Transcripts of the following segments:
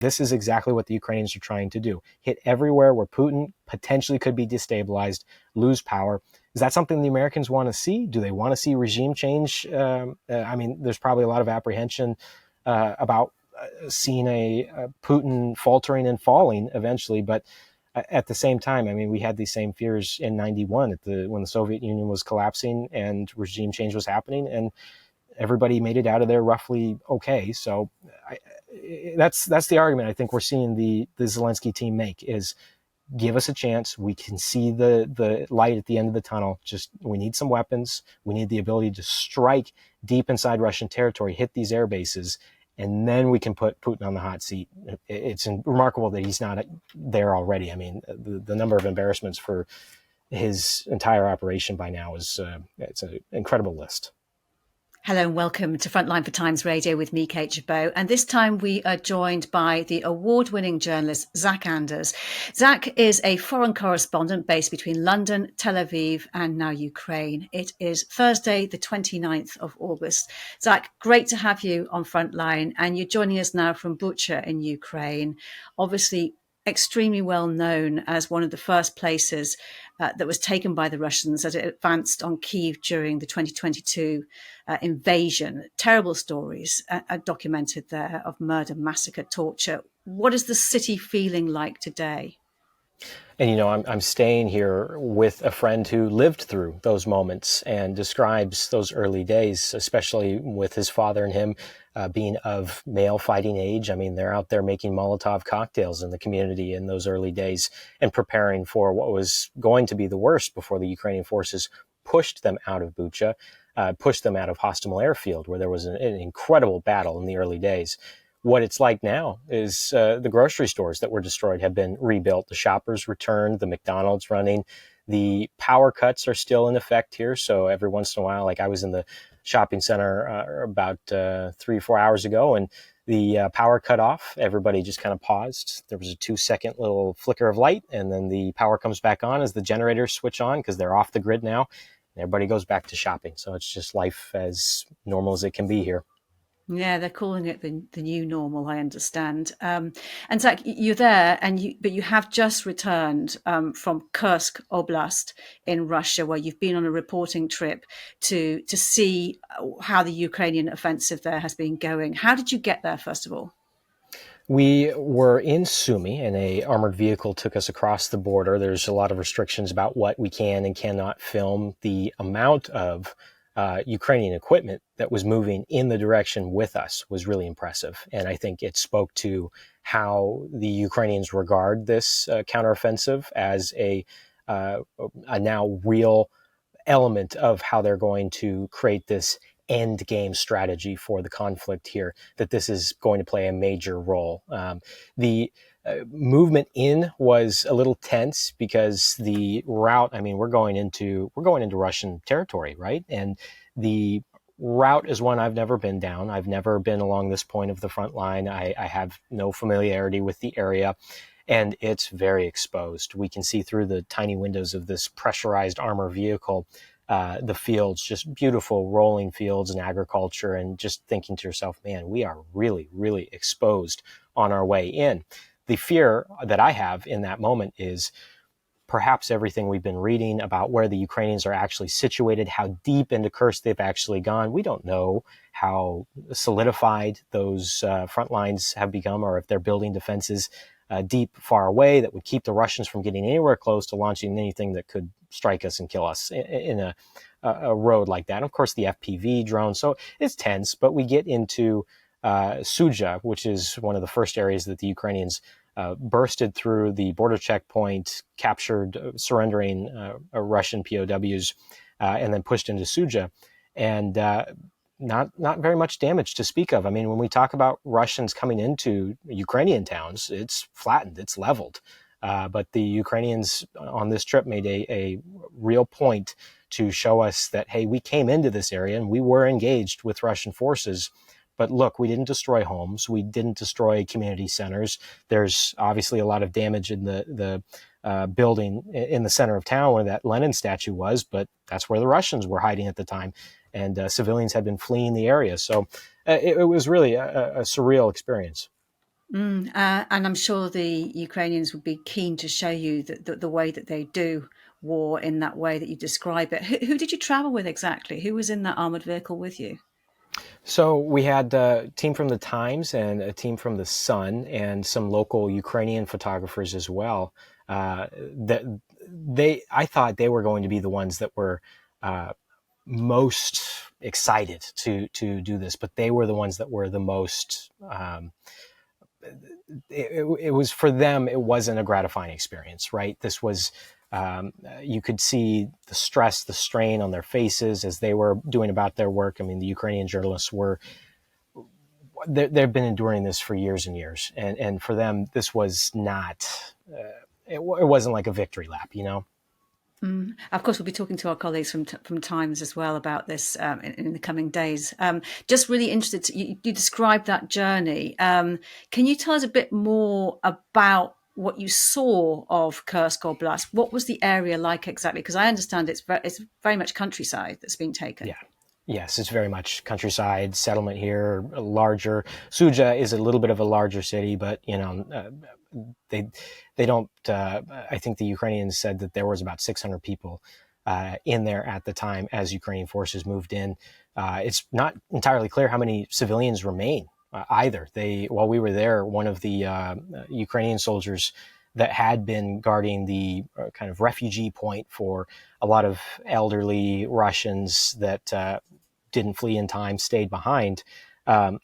This is exactly what the Ukrainians are trying to do. Hit everywhere where Putin potentially could be destabilized, lose power. Is that something the Americans want to see? Do they want to see regime change? I mean, there's probably a lot of apprehension about seeing a Putin faltering and falling eventually. But at the same time, I mean, we had these same fears in '91 when the Soviet Union was collapsing and regime change was happening, and everybody made it out of there roughly okay. So that's the argument I think we're seeing the Zelensky team make is give us a chance. We can see the light at the end of the tunnel. Just we need some weapons. We need the ability to strike deep inside Russian territory, hit these air bases, and then we can put Putin on the hot seat. It's remarkable that he's not there already. I mean, the number of embarrassments for his entire operation by now is it's an incredible list. Hello and welcome to Frontline for Times Radio with me, Kate Gerbeau. And this time we are joined by the award-winning journalist, Zach Anders. Zach is a foreign correspondent based between London, Tel Aviv, and now Ukraine. It is Thursday, the 29th of August. Zach, great to have you on Frontline. And you're joining us now from Bucha in Ukraine. Obviously, extremely well known as one of the first places that was taken by the Russians as it advanced on Kyiv during the 2022 invasion. Terrible stories are documented there of murder, massacre, torture. What is the city feeling like today? And, you know, I'm staying here with a friend who lived through those moments and describes those early days, especially with his father and him being of male fighting age. I mean, they're out there making Molotov cocktails in the community in those early days and preparing for what was going to be the worst before the Ukrainian forces pushed them out of Bucha, pushed them out of Hostomel Airfield, where there was an incredible battle in the early days. What it's like now is the grocery stores that were destroyed have been rebuilt. The shoppers returned, the McDonald's running. The power cuts are still in effect here. So every once in a while, like I was in the shopping center about 3 or 4 hours ago, and the power cut off. Everybody just kind of paused. There was a 2-second little flicker of light, and then the power comes back on as the generators switch on because they're off the grid now. And everybody goes back to shopping. So it's just life as normal as it can be here. Yeah, they're calling it the new normal, I understand. And Zach, you're there, but you have just returned from Kursk Oblast in Russia, where you've been on a reporting trip to see how the Ukrainian offensive there has been going. How did you get there, first of all? We were in Sumy, and a armored vehicle took us across the border. There's a lot of restrictions about what we can and cannot film. The amount of Ukrainian equipment that was moving in the direction with us was really impressive. And I think it spoke to how the Ukrainians regard this counteroffensive as a now real element of how they're going to create this end game strategy for the conflict here, that this is going to play a major role. The movement in was a little tense because the route, I mean, we're going into Russian territory, right? And the route is one I've never been down. I've never been along this point of the front line. I have no familiarity with the area, and it's very exposed. We can see through the tiny windows of this pressurized armor vehicle the fields, just beautiful rolling fields and agriculture, and just thinking to yourself, man, we are really, really exposed on our way in. The fear that I have in that moment is perhaps everything we've been reading about where the Ukrainians are actually situated, how deep into Kursk they've actually gone. We don't know how solidified those front lines have become, or if they're building defenses deep, far away that would keep the Russians from getting anywhere close to launching anything that could strike us and kill us in a road like that. And of course, the FPV drone. So it's tense, but we get into Suja, which is one of the first areas that the Ukrainians bursted through the border checkpoint, captured, surrendering Russian POWs, and then pushed into Suja. And not very much damage to speak of. I mean, when we talk about Russians coming into Ukrainian towns, it's flattened, it's leveled. But the Ukrainians on this trip made a real point to show us that, hey, we came into this area and we were engaged with Russian forces. But look, we didn't destroy homes. We didn't destroy community centers. There's obviously a lot of damage in the building in the center of town where that Lenin statue was, but that's where the Russians were hiding at the time. And civilians had been fleeing the area. So it was really a surreal experience. And I'm sure the Ukrainians would be keen to show you the way that they do war in that way that you describe it. Who did you travel with exactly? Who was in that armored vehicle with you? So we had a team from the Times and a team from the Sun and some local Ukrainian photographers as well. That I thought they were going to be the ones that were uh, most excited to do this, but they were the ones that were the most. It was for them. It wasn't a gratifying experience, right? This was. You could see the stress, the strain on their faces as they were doing about their work. I mean, the Ukrainian journalists were they've been enduring this for years and years, and for them, this was not. It wasn't like a victory lap, you know. Of course, we'll be talking to our colleagues from Times as well about this in the coming days. Just really interested. You described that journey. Can you tell us a bit more about what you saw of Kursk or Blast? What was the area like exactly? Because I understand it's very much countryside that's been taken. Yeah. Yes, it's very much countryside settlement here. Larger Suja is a little bit of a larger city, but they they don't. I think the Ukrainians said that there was about 600 people in there at the time as Ukrainian forces moved in. It's not entirely clear how many civilians remain either. While we were there, one of the Ukrainian soldiers that had been guarding the kind of refugee point for a lot of elderly Russians that didn't flee in time, stayed behind. Um,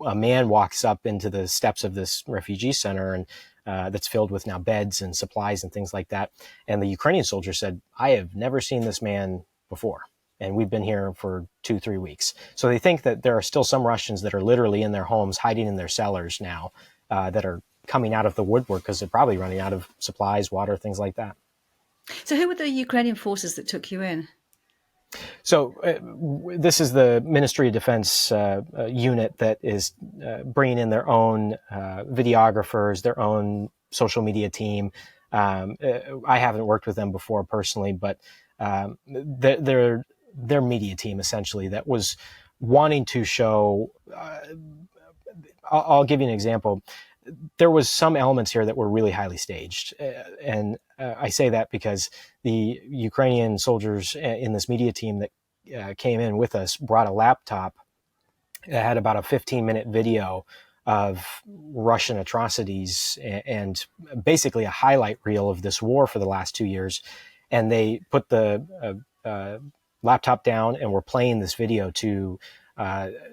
a man walks up into the steps of this refugee center and that's filled with now beds and supplies and things like that. And the Ukrainian soldier said, "I have never seen this man before. And we've been here for 2-3 weeks." So they think that there are still some Russians that are literally in their homes, hiding in their cellars now, that are coming out of the woodwork because they're probably running out of supplies, water, things like that. So, who were the Ukrainian forces that took you in? So this is the Ministry of Defense unit that is bringing in their own videographers, their own social media team. I haven't worked with them before personally, but their media team essentially that was wanting to show. I'll give you an example. There was some elements here that were really highly staged, and I say that because the Ukrainian soldiers in this media team that came in with us brought a laptop that had about a 15-minute video of Russian atrocities and basically a highlight reel of this war for the last 2 years, and they put the laptop down and were playing this video to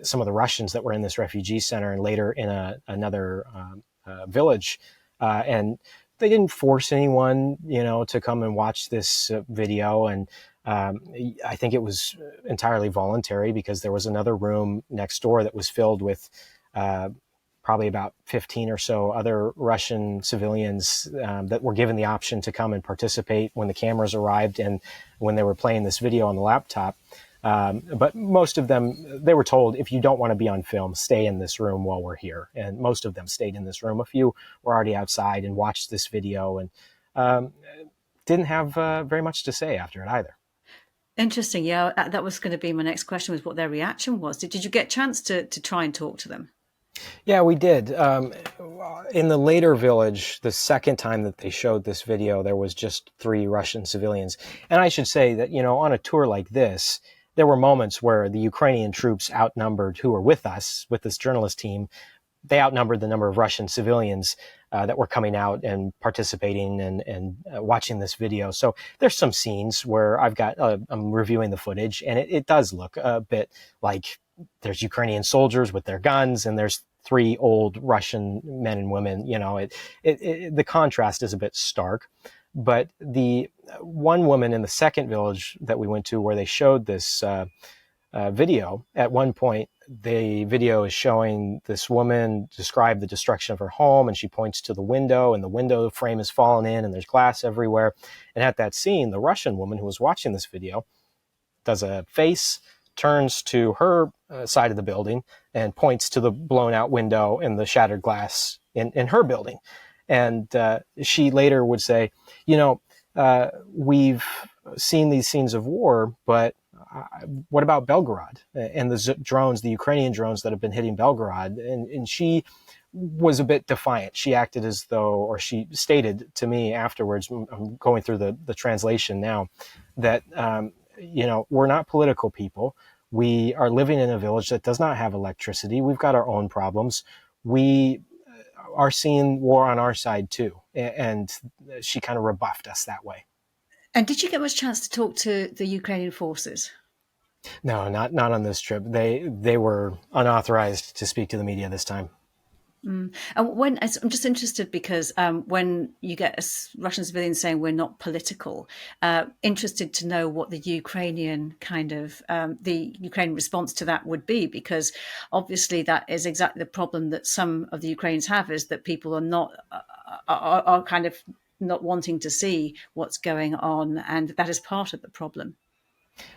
some of the Russians that were in this refugee center and later in another village. And they didn't force anyone, to come and watch this video. And I think it was entirely voluntary because there was another room next door that was filled with probably about 15 or so other Russian civilians that were given the option to come and participate when the cameras arrived and when they were playing this video on the laptop. But most of them, they were told, if you don't want to be on film, stay in this room while we're here. And most of them stayed in this room. A few were already outside and watched this video and didn't have very much to say after it either. Interesting. Yeah, that was going to be my next question, was what their reaction was. Did you get a chance to try and talk to them? Yeah, we did. In the later village, the second time that they showed this video, there was just 3 Russian civilians. And I should say that, on a tour like this, there were moments where the Ukrainian troops outnumbered, who were with us, with this journalist team, they outnumbered the number of Russian civilians that were coming out and participating and watching this video. So there's some scenes where I'm reviewing the footage, and it does look a bit like there's Ukrainian soldiers with their guns, and there's 3 old Russian men and women. The contrast is a bit stark. But the one woman in the second village that we went to, where they showed this video, at one point, the video is showing this woman describe the destruction of her home, and she points to the window, and the window frame is fallen in, and there's glass everywhere. And at that scene, the Russian woman who was watching this video does a face, turns to her side of the building, and points to the blown out window and the shattered glass in her building. And she later would say, we've seen these scenes of war, but what about Belgorod and the drones, the Ukrainian drones that have been hitting Belgorod? And she was a bit defiant. She acted as though, or she stated to me afterwards, I'm going through the translation now, that, we're not political people. We are living in a village that does not have electricity. We've got our own problems. We are seeing war on our side too. And she kind of rebuffed us that way. And did you get much chance to talk to the Ukrainian forces? No, not on this trip. They were unauthorized to speak to the media this time. And I'm just interested because when you get Russian civilians saying we're not political, interested to know what the Ukrainian the Ukrainian response to that would be, because obviously that is exactly the problem that some of the Ukrainians have, is that people are not are kind of not wanting to see what's going on, and that is part of the problem.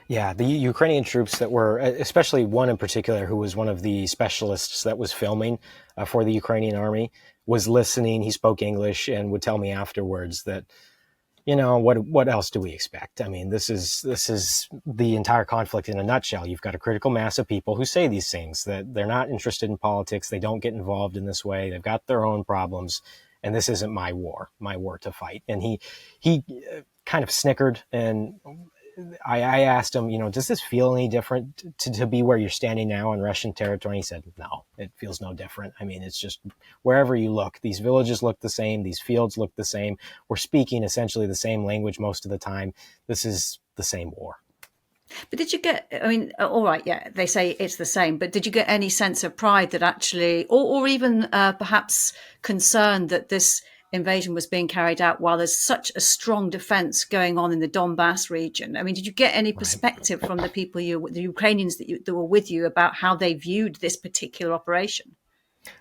Yeah, the Ukrainian troops that were, especially one in particular, who was one of the specialists that was filming for the Ukrainian army, was listening. He spoke English and would tell me afterwards that, what else do we expect? I mean, this is the entire conflict in a nutshell. You've got a critical mass of people who say these things, that they're not interested in politics. They don't get involved in this way. They've got their own problems, and this isn't my war to fight. And he kind of snickered, and I asked him, does this feel any different to be where you're standing now in Russian territory? And he said, no, it feels no different. I mean, it's just wherever you look, these villages look the same. These fields look the same. We're speaking essentially the same language most of the time. This is the same war. But did you get, I mean, all right, yeah, they say it's the same, but did you get any sense of pride that actually, or even perhaps concern that this invasion was being carried out while there's such a strong defense going on in the Donbass region? I mean, did you get any Right. perspective from the the Ukrainians that were with you, about how they viewed this particular operation?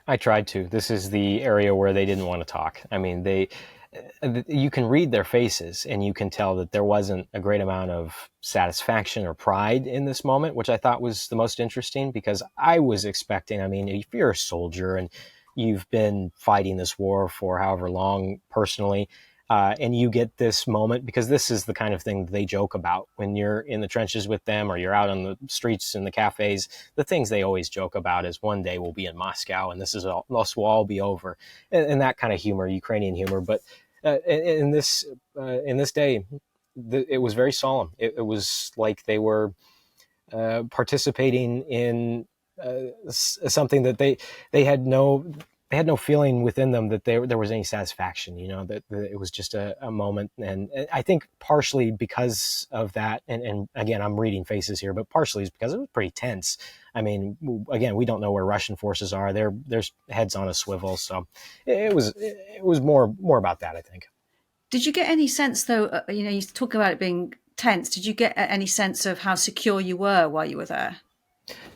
I tried to. This is the area where they didn't want to talk. I mean, you can read their faces and you can tell that there wasn't a great amount of satisfaction or pride in this moment, which I thought was the most interesting, because I was expecting, I mean, if you're a soldier and you've been fighting this war for however long personally, and you get this moment, because this is the kind of thing they joke about when you're in the trenches with them or you're out on the streets and the cafes. The things they always joke about is one day we'll be in Moscow and this will all be over, and that kind of humor, Ukrainian humor. But in this day, it was very solemn. It was like they were participating in something that they had no feeling within them that there was any satisfaction, that it was just a moment. And I think partially because of that, and again, I'm reading faces here, but partially is because it was pretty tense. I mean, again, we don't know where Russian forces are. There's heads on a swivel. So it was more about that, I think. Did you get any sense, though, you talk about it being tense, did you get any sense of how secure you were while you were there?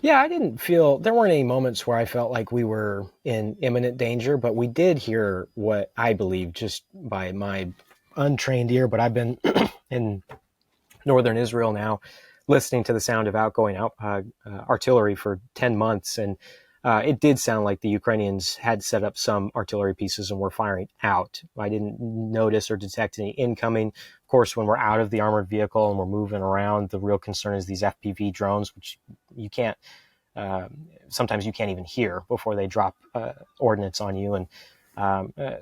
Yeah, I didn't feel, there weren't any moments where I felt like we were in imminent danger, but we did hear what I believe, just by my untrained ear, but I've been in northern Israel now, listening to the sound of outgoing artillery for 10 months. And it did sound like the Ukrainians had set up some artillery pieces and were firing out. I didn't notice or detect any incoming. Of course, when we're out of the armored vehicle and we're moving around, the real concern is these FPV drones, which you can't, sometimes you can't even hear before they drop ordnance on you. And um, uh,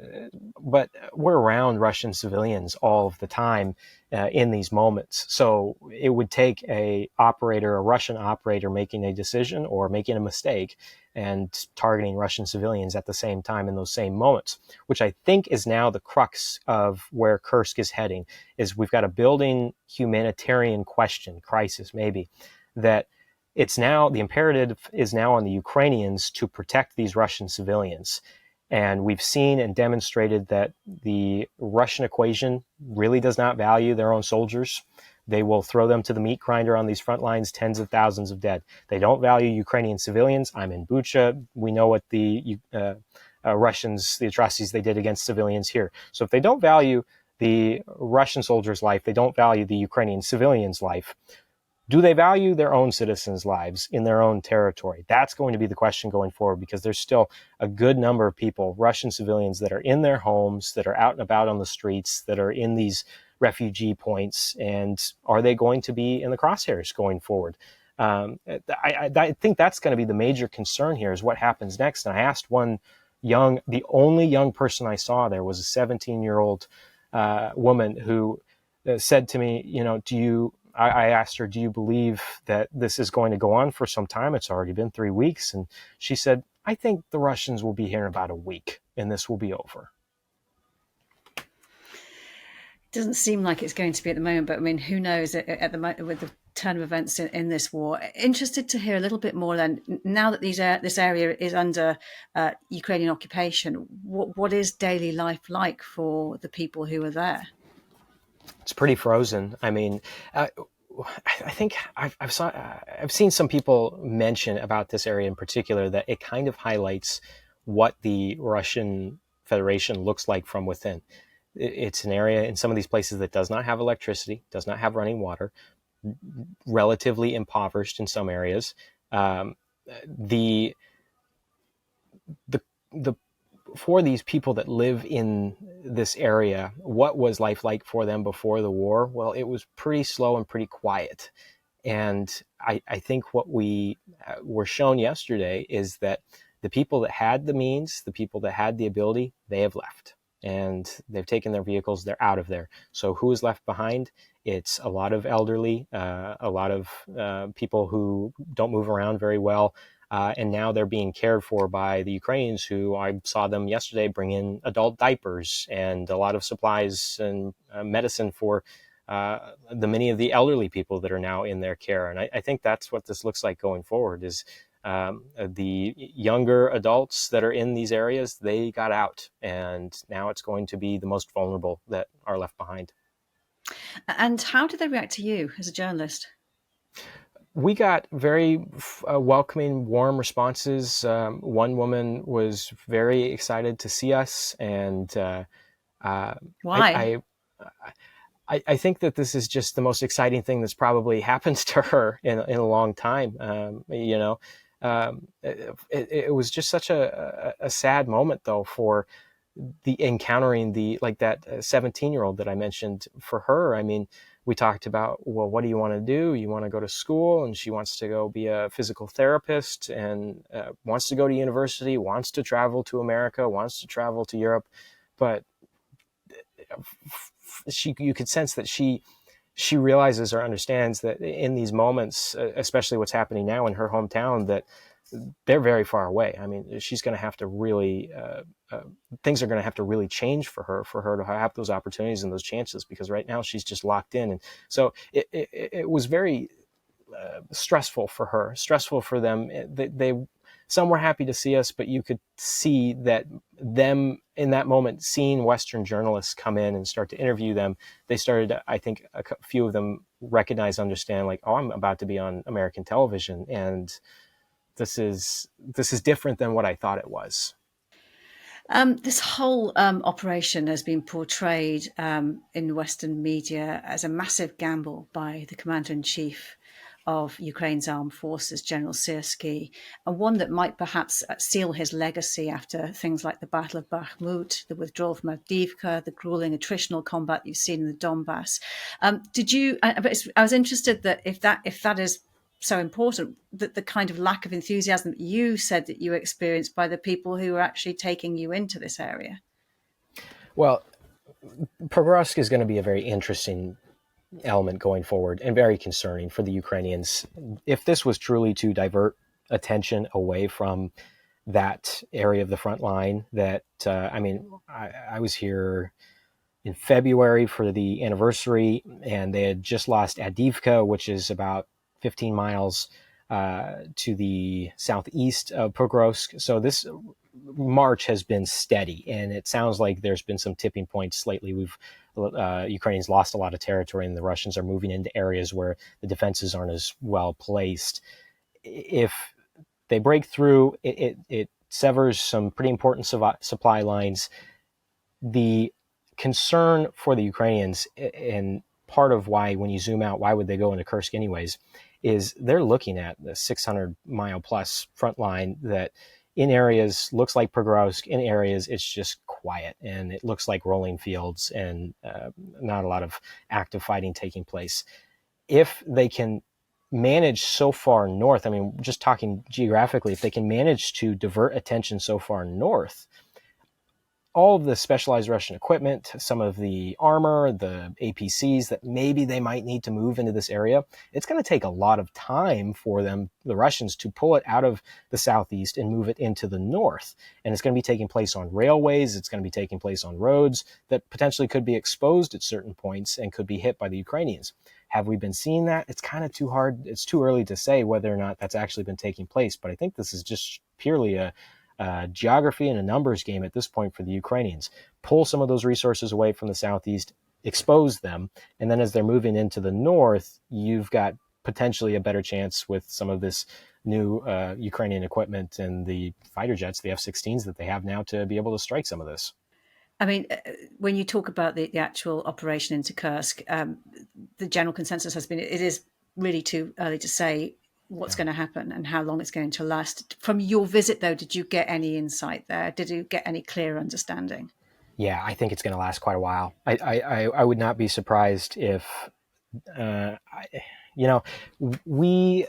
but we're around Russian civilians all of the time in these moments. So it would take a Russian operator making a decision or making a mistake and targeting Russian civilians at the same time in those same moments, which I think is now the crux of where Kursk is heading. Is we've got a building humanitarian crisis maybe, that it's now, the imperative is now on the Ukrainians to protect these Russian civilians. And we've seen and demonstrated that the Russian equation really does not value their own soldiers. They will throw them to the meat grinder on these front lines, tens of thousands of dead. They don't value Ukrainian civilians. I'm in Bucha. We know what the Russians, the atrocities they did against civilians here. So if they don't value the Russian soldier's life, they don't value the Ukrainian civilian's life. Do they value their own citizens' lives in their own territory? That's going to be the question going forward, because there's still a good number of people, Russian civilians, that are in their homes, that are out and about on the streets, that are in these refugee points. And are they going to be in the crosshairs going forward? I think that's going to be the major concern here, is what happens next. And I asked one The only young person I saw there was a 17-year-old woman who said to me, I asked her, do you believe that this is going to go on for some time? It's already been 3 weeks. And she said, I think the Russians will be here in about a week and this will be over. Doesn't seem like it's going to be at the moment, but I mean, who knows at the moment with the turn of events in this war. Interested to hear a little bit more then, now that this area is under Ukrainian occupation, what is daily life like for the people who are there? It's pretty frozen. I mean, I think I've seen some people mention about this area in particular that it kind of highlights what the Russian Federation looks like from within. It's an area in some of these places that does not have electricity, does not have running water, relatively impoverished in some areas. The the For these people that live in this area, what was life like for them before the war? Well, it was pretty slow and pretty quiet. And I think what we were shown yesterday is that the people that had the means, the people that had the ability, they have left. And they've taken their vehicles, they're out of there. So who is left behind? It's a lot of elderly, a lot of people who don't move around very well. And now they're being cared for by the Ukrainians, who I saw them yesterday bring in adult diapers and a lot of supplies and medicine for many of the elderly people that are now in their care. And I think that's what this looks like going forward is the younger adults that are in these areas, they got out. And now it's going to be the most vulnerable that are left behind. And how did they react to you as a journalist? We got very welcoming, warm responses. One woman was very excited to see us, and Why? I think that this is just the most exciting thing that's probably happened to her in a long time. It was just such a sad moment, though, for the encountering that 17-year-old that I mentioned. For her, I mean, we talked about, well, what do you want to do? You want to go to school, and she wants to go be a physical therapist, and wants to go to university, wants to travel to America, wants to travel to Europe, but you could sense that she realizes or understands that in these moments, especially what's happening now in her hometown, that they're very far away. I mean, she's going to have to really, things are going to have to really change for her to have those opportunities and those chances, because right now she's just locked in. And so it was very stressful for her, stressful for them. Some were happy to see us, but you could see that them in that moment, seeing Western journalists come in and start to interview them, they started, I think a few of them recognize, understand, like, oh, I'm about to be on American television, and this is different than what I thought it was. This whole operation has been portrayed in Western media as a massive gamble by the commander-in-chief of Ukraine's armed forces, General Syrskyi, and one that might perhaps seal his legacy after things like the Battle of Bakhmut, the withdrawal from Avdiivka, the grueling attritional combat you've seen in the Donbass. I was interested that if that is so important, that the kind of lack of enthusiasm that you said that you experienced by the people who were actually taking you into this area. Well, Kursk is going to be a very interesting element going forward, and very concerning for the Ukrainians. If this was truly to divert attention away from that area of the front line, I was here in February for the anniversary, and they had just lost Avdiivka, which is about 15 miles to the southeast of Pokrovsk. So this march has been steady, and it sounds like there's been some tipping points lately. Ukrainians lost a lot of territory, and the Russians are moving into areas where the defenses aren't as well placed. If they break through, it severs some pretty important supply lines. The concern for the Ukrainians, and part of why, when you zoom out, why would they go into Kursk anyways, is they're looking at the 600-mile plus front line that in areas looks like Pokrovsk, in areas it's just quiet, and it looks like rolling fields, and not a lot of active fighting taking place. If they can manage so far north, I mean, just talking geographically, if they can manage to divert attention so far north, all of the specialized Russian equipment, some of the armor, the APCs that maybe they might need to move into this area, it's going to take a lot of time for them, the Russians, to pull it out of the southeast and move it into the north. And it's going to be taking place on railways. It's going to be taking place on roads that potentially could be exposed at certain points and could be hit by the Ukrainians. Have we been seeing that? It's kind of too hard. It's too early to say whether or not that's actually been taking place. But I think this is just purely a geography and a numbers game at this point for the Ukrainians. Pull some of those resources away from the southeast, expose them, and then as they're moving into the north, you've got potentially a better chance with some of this new Ukrainian equipment and the fighter jets, the F-16s that they have now, to be able to strike some of this. I mean, when you talk about the actual operation into Kursk, the general consensus has been it is really too early to say what's going to happen and how long it's going to last. From your visit, though, did you get any insight there? Did you get any clear understanding? Yeah, I think it's going to last quite a while. I would not be surprised if, uh, you know, we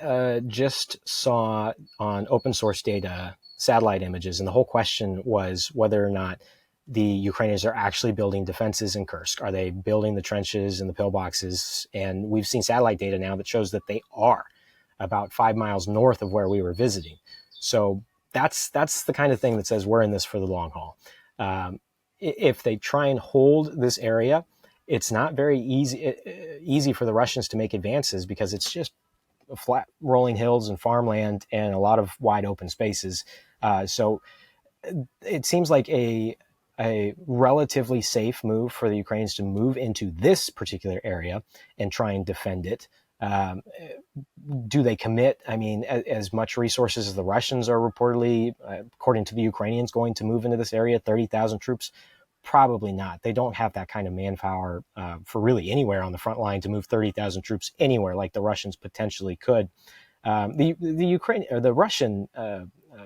just saw on open source data satellite images, and the whole question was whether or not the Ukrainians are actually building defenses in Kursk. Are they building the trenches and the pillboxes? And we've seen satellite data now that shows that they are about 5 miles north of where we were visiting. So that's the kind of thing that says we're in this for the long haul. If they try and hold this area, it's not very easy for the Russians to make advances because it's just flat rolling hills and farmland and a lot of wide open spaces. So it seems like a relatively safe move for the Ukrainians to move into this particular area and try and defend it. Do they commit? I mean, as much resources as the Russians are reportedly, according to the Ukrainians, going to move into this area, 30,000 troops? Probably not. They don't have that kind of manpower for really anywhere on the front line to move 30,000 troops anywhere like the Russians potentially could. The Russian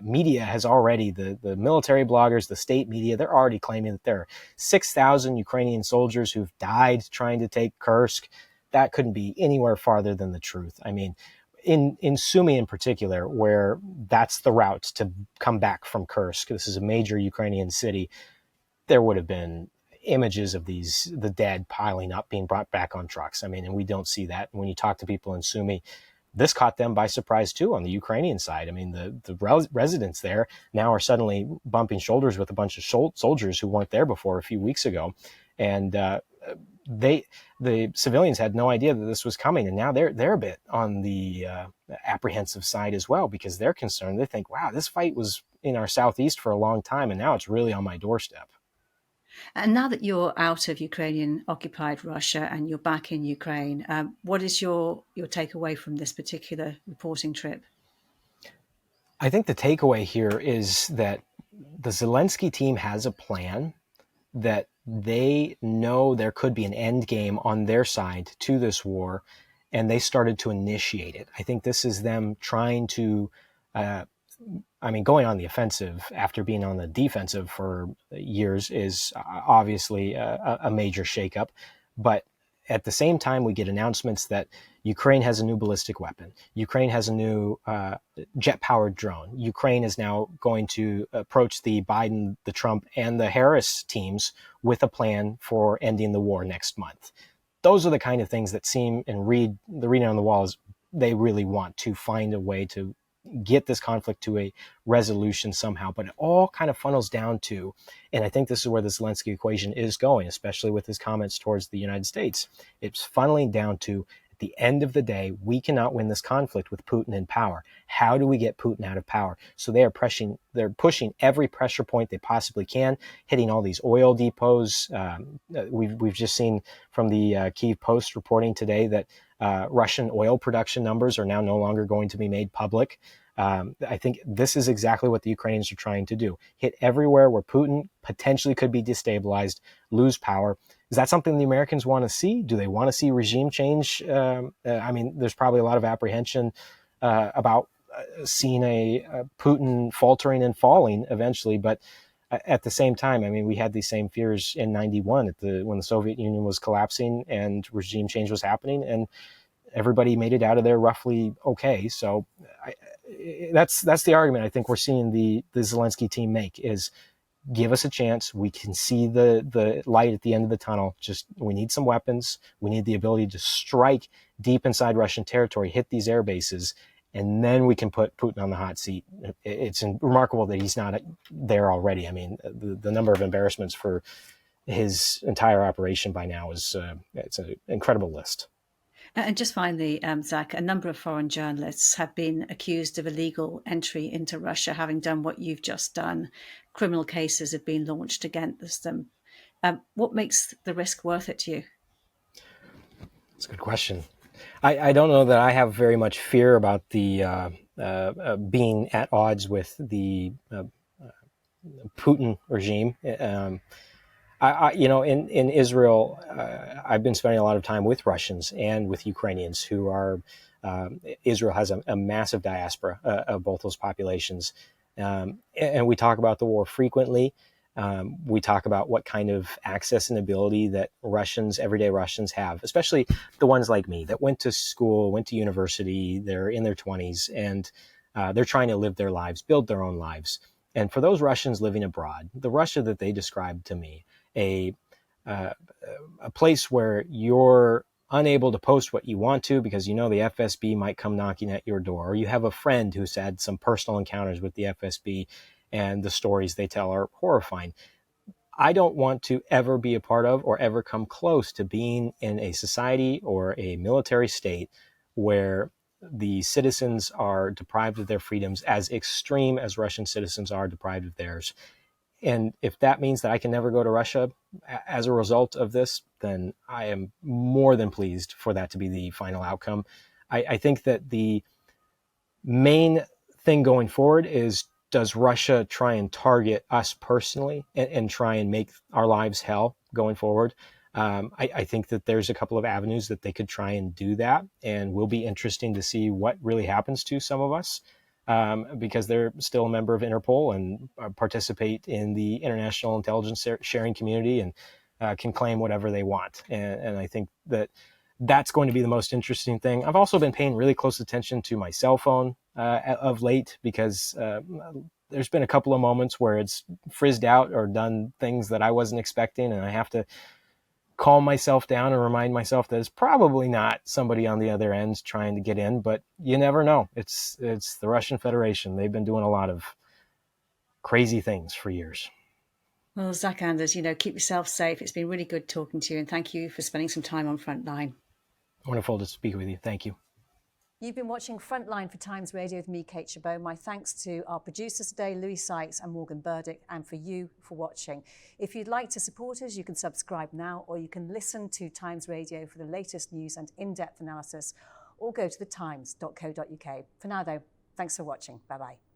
media has already, the military bloggers, the state media, they're already claiming that there are 6,000 Ukrainian soldiers who've died trying to take Kursk. That couldn't be anywhere farther than the truth. I mean, in Sumy in particular, where that's the route to come back from Kursk, this is a major Ukrainian city, there would have been images of the dead piling up, being brought back on trucks. I mean, and we don't see that. When you talk to people in Sumy, this caught them by surprise too on the Ukrainian side. I mean, the residents there now are suddenly bumping shoulders with a bunch of soldiers who weren't there before a few weeks ago. And the civilians had no idea that this was coming, and now they're a bit on the apprehensive side as well because they're concerned. They think, wow, this fight was in our southeast for a long time, and now it's really on my doorstep. And now that you're out of Ukrainian occupied Russia and you're back in Ukraine, what is your takeaway from this particular reporting trip? I think the takeaway here is that the Zelensky team has a plan, that they know there could be an end game on their side to this war, and they started to initiate it. I think this is them trying to, going on the offensive after being on the defensive for years is obviously a major shakeup. But at the same time, we get announcements that Ukraine has a new ballistic weapon. Ukraine has a new jet-powered drone. Ukraine is now going to approach the Biden, the Trump, and the Harris teams with a plan for ending the war next month. Those are the kind of things that seem, and the reading on the wall is they really want to find a way to get this conflict to a resolution somehow. But it all kind of funnels down to, and I think this is where the Zelensky equation is going, especially with his comments towards the United States. It's funneling down to, at the end of the day, we cannot win this conflict with Putin in power. How do we get Putin out of power? So they're pushing every pressure point they possibly can, hitting all these oil depots. We've just seen from the Kyiv Post reporting today that Russian oil production numbers are now no longer going to be made public. I think this is exactly what the Ukrainians are trying to do. Hit everywhere where Putin potentially could be destabilized, lose power. Is that something the Americans want to see? Do they want to see regime change? There's probably a lot of apprehension about seeing a Putin faltering and falling eventually. But at the same time, I mean, we had these same fears in '91 when the Soviet Union was collapsing and regime change was happening. And everybody made it out of there roughly okay. So that's the argument I think we're seeing the Zelensky team make is give us a chance. We can see the light at the end of the tunnel. Just we need some weapons. We need the ability to strike deep inside Russian territory, hit these air bases, and then we can put Putin on the hot seat. It's remarkable that he's not there already. I mean, the number of embarrassments for his entire operation by now is it's an incredible list. And just finally, Zach, a number of foreign journalists have been accused of illegal entry into Russia, having done what you've just done. Criminal cases have been launched against them. What makes the risk worth it to you? That's a good question. I don't know that I have very much fear about the being at odds with the Putin regime. In Israel, I've been spending a lot of time with Russians and with Ukrainians who are. Israel has a massive diaspora of both those populations, and we talk about the war frequently. We talk about what kind of access and ability that everyday Russians have, especially the ones like me that went to school, went to university, they're in their 20s, and they're trying to live their lives, build their own lives. And for those Russians living abroad, the Russia that they described to me, a place where you're unable to post what you want to because you know the FSB might come knocking at your door, or you have a friend who's had some personal encounters with the FSB and the stories they tell are horrifying. I don't want to ever be a part of or ever come close to being in a society or a military state where the citizens are deprived of their freedoms as extreme as Russian citizens are deprived of theirs. And if that means that I can never go to Russia as a result of this, then I am more than pleased for that to be the final outcome. I think that the main thing going forward is, does Russia try and target us personally and try and make our lives hell going forward? I think that there's a couple of avenues that they could try and do that, and will be interesting to see what really happens to some of us. Because they're still a member of Interpol and participate in the international intelligence sharing community and can claim whatever they want. And I think that that's going to be the most interesting thing. I've also been paying really close attention to my cell phone of late because there's been a couple of moments where it's frizzed out or done things that I wasn't expecting, and I have to calm myself down and remind myself that it's probably not somebody on the other end trying to get in, but you never know. It's the Russian Federation. They've been doing a lot of crazy things for years. Well, Zach Anders, keep yourself safe. It's been really good talking to you, and thank you for spending some time on Frontline. Wonderful to speak with you. Thank you. You've been watching Frontline for Times Radio with me, Kate Gerbeau. My thanks to our producers today, Louis Sykes and Morgan Burdick, and for you for watching. If you'd like to support us, you can subscribe now, or you can listen to Times Radio for the latest news and in-depth analysis, or go to thetimes.co.uk. For now, though, thanks for watching. Bye-bye.